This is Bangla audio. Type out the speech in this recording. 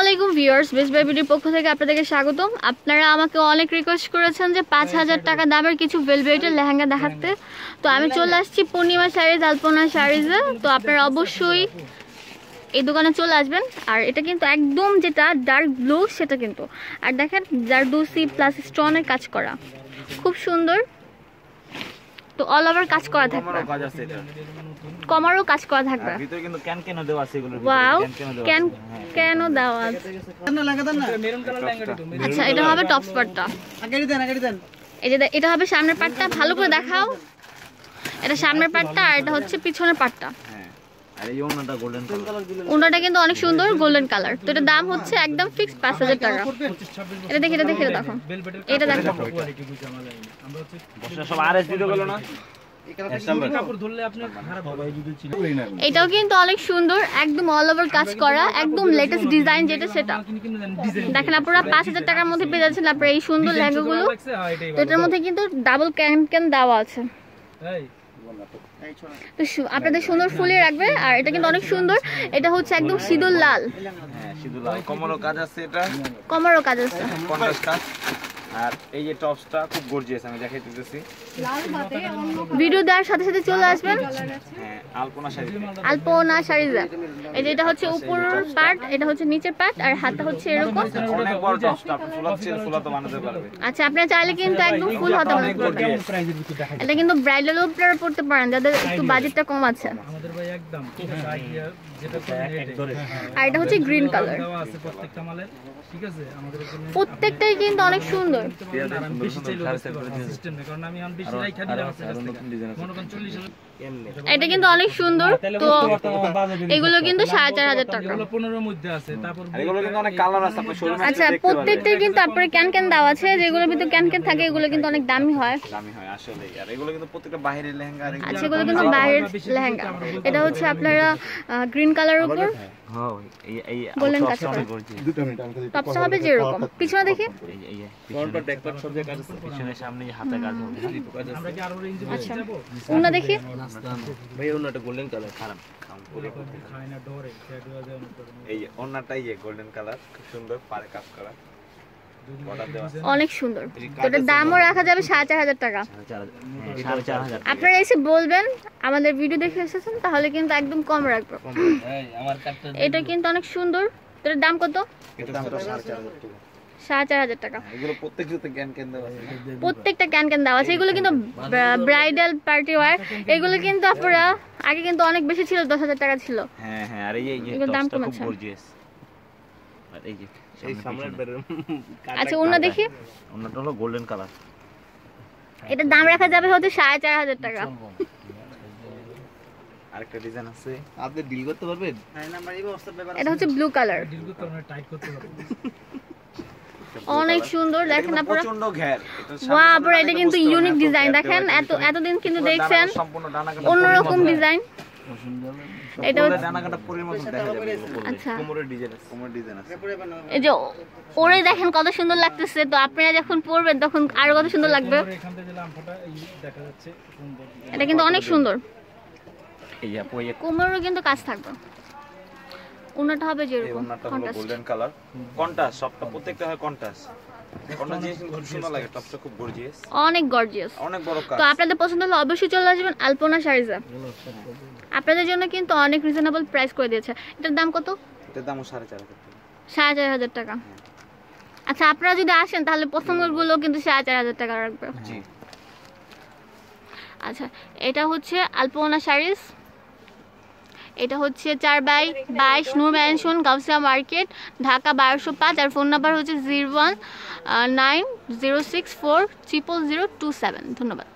আলাইকুম ভিউয়ার্স, বেস্ট বাই বিউটির পক্ষ থেকে আপনাদেরকে স্বাগতম। আপনারা আমাকে অনেক রিকোয়েস্ট করেছেন যে 5000 টাকা দামের কিছু ভেলভেটের লেহেঙ্গা দেখাতে, তো আমি চলে আসছি পূর্ণিমা শাড়িজ, আলপনা শাড়িজে। তো আপনারা অবশ্যই এই দোকানে চলে আসবেন। আর এটা কিন্তু একদম যেটা ডার্ক ব্লু সেটা কিন্তু, আর দেখেন জারদৌসি প্লাস স্টোনের কাজ করা, খুব সুন্দর। তো অল ওভার কাজ করা থাকবে, কমারও কাজ করা থাকবে, ভিতরে কিন্তু ক্যান ক্যানও দেওয়া আছে। এগুলোর ওয়াও, ক্যান ক্যানও দেওয়া আছে। আচ্ছা, এটা হবে টপস পার্টটা, এই যে এটা হবে সামনের পার্টটা। ভালো করে দেখাও, এটা সামনের পার্টটা আর এটা হচ্ছে পিছনের পার্টটা। আর এই ওনাটা গোল্ডেন কালার, ওনাটা কিন্তু অনেক সুন্দর গোল্ডেন কালার। তো এটা দাম হচ্ছে একদম ফিক্স 5000 টাকা। এটা দেখি, এটা দেখি, এটা দেখো, এটা দেখো। বসে সব আরএস ভিডিও গেল না, এটাও কিন্তু অনেক সুন্দর, একদম অল ওভার কাজ করা, একদম লেটেস্ট ডিজাইন যেটা সেটা। দেখেন আপনারা 5000 টাকার মধ্যে পেয়ে যাচ্ছেন আপনারা এই সুন্দর লেহেঙ্গাগুলো। তো এটার মধ্যে কিন্তু ডাবল ক্যান ক্যান দেওয়া আছে, তো আপনাদের সুন্দর ফুলিয়ে রাখবে। আর এটা কিন্তু অনেক সুন্দর, এটা হচ্ছে একদম সিঁদুর লাল, হ্যাঁ সিঁদুর লাল, কমরও কাজ আছে, এটা কমরও কাজ আছে, কন্ট্রাস্ট কাজ। আর এই যে টপসটা খুব গর্জিয়াস, আমি দেখাই দিতেছি। ভিডিও দেওয়ার সাথে সাথে চলে আসবেন হ্যাঁ আলপনা শাড়ি, আলপনা শাড়িজা। এই যে এটা হচ্ছে উপরের পার্ট, এটা হচ্ছে নিচের পার্ট, আর হাতটা হচ্ছে এরকম অনেক বড় টপসটা, আপনি ফুলাতে বানাতে পারবে। আচ্ছা, আপনারা চাইলে কিন্তু একদম ফুল হাতা বানাতে পারবেন। এটা কিন্তু ব্রাইডাল উপরে পড়তে পারেন যাদের একটু বাজেটটা কম আছে। আমাদের ভাই একদম আর এটা হচ্ছে গ্রিন কালার, ঠিক আছে। আমাদের প্রত্যেকটাই কিন্তু অনেক সুন্দর। এটা কিন্তু অনেক সুন্দর। তো এগুলো কিন্তু 4500 টাকা। আচ্ছা, প্রত্যেকটাই কিন্তু আপনার ক্যান ক্যান দেওয়া আছে, যেগুলোর ভিতরে ক্যান ক্যান থাকে এগুলো কিন্তু অনেক দামি হয়। আচ্ছা, এগুলো কিন্তু বাইরের লেহেঙ্গা। এটা হচ্ছে আপনারা গ্রিন কালার উপর গোল্ডেন কাজ করা, টপসটা হবে যেরকম। পিছনে দেখি, আচ্ছা ওনা দেখি, গোল্ডেন কালার খারাপ, এই ওনাটাই গোল্ডেন কালার, খুব সুন্দর, পারে কাজ করা, অনেক সুন্দর। তো এটার দামও রাখা যাবে 4500 টাকা। আপনারা এসে বলবেন আমাদের ভিডিও দেখে এসেছেন, তাহলে কিন্তু একদম কম রাখবো। এটা কিন্তু অনেক সুন্দর। এটার দাম কত? 4500 টাকা। প্রত্যেকটা ক্যান ক্যান দেওয়া আছে। এগুলো কিন্তু ব্রাইডাল পার্টি ওয়্যার। এগুলো কিন্তু আপনারা আগে কিন্তু অনেক বেশি ছিল, 10000 টাকা ছিল। হ্যাঁ হ্যাঁ, আর এই দাম কমেছে। আর এই যে আচ্ছা, ওনা দেখি, ওনাটা হলো গোল্ডেন কালার। এটার দাম রাখা যাবে হচ্ছে 4500 টাকা। আরেকটা ডিজাইন আছে, আপনি ডিল করতে পারবেন? এটা হচ্ছে ব্লু কালার, অনেক সুন্দর। দেখেন আপনারা, প্রচন্ড ঘের। ওয়াও, আপনারা এটা কিন্তু ইউনিক ডিজাইন। দেখেন এতদিন কিন্তু দেখছেন অন্যরকম ডিজাইন। এটা ডানাকাটা পরের মতো দেখা যাবে। আচ্ছা, কোমরের ডিজাইন আছে, কোমরের ডিজাইন আছে। এই যে ওরে দেখেন কত সুন্দর লাগতেছে। তো আপনারা যখন পরবেন তখন আরো কত সুন্দর লাগবে। এটা কিন্তু অনেক সুন্দর। এই আপু, এই কোমরেও কিন্তু কাজ থাকবে। ওনাটা হবে যেরকম গোল্ডেন কালার, কন্ট্রাস্ট, সবটা প্রত্যেকটা হয় কন্ট্রাস্ট। খুব সুন্দর লাগে, টপটা খুব গর্জিয়াস, অনেক গর্জিয়াস, অনেক বড় কাজ। তো আপনাদের পছন্দ হলে অবশ্যই চলে আসবেন আলপনা শাড়িজে। আপনাদের জন্য কিন্তু অনেক রিজনেবল প্রাইস করে দিয়েছে। এটার দাম কত? এটার দাম 4500 টাকা। 4500 টাকা। আচ্ছা, আপনারা যদি আসেন তাহলে পছন্দগুলো কিন্তু 4500 টাকা রাখবে। জি। আচ্ছা, এটা হচ্ছে আলপনা শাড়িজ। এটা হচ্ছে 4/22 নূর ম্যানশন, গাউসিয়া মার্কেট, ঢাকা 1205। আর ফোন নাম্বার হচ্ছে 019064000027। ধন্যবাদ।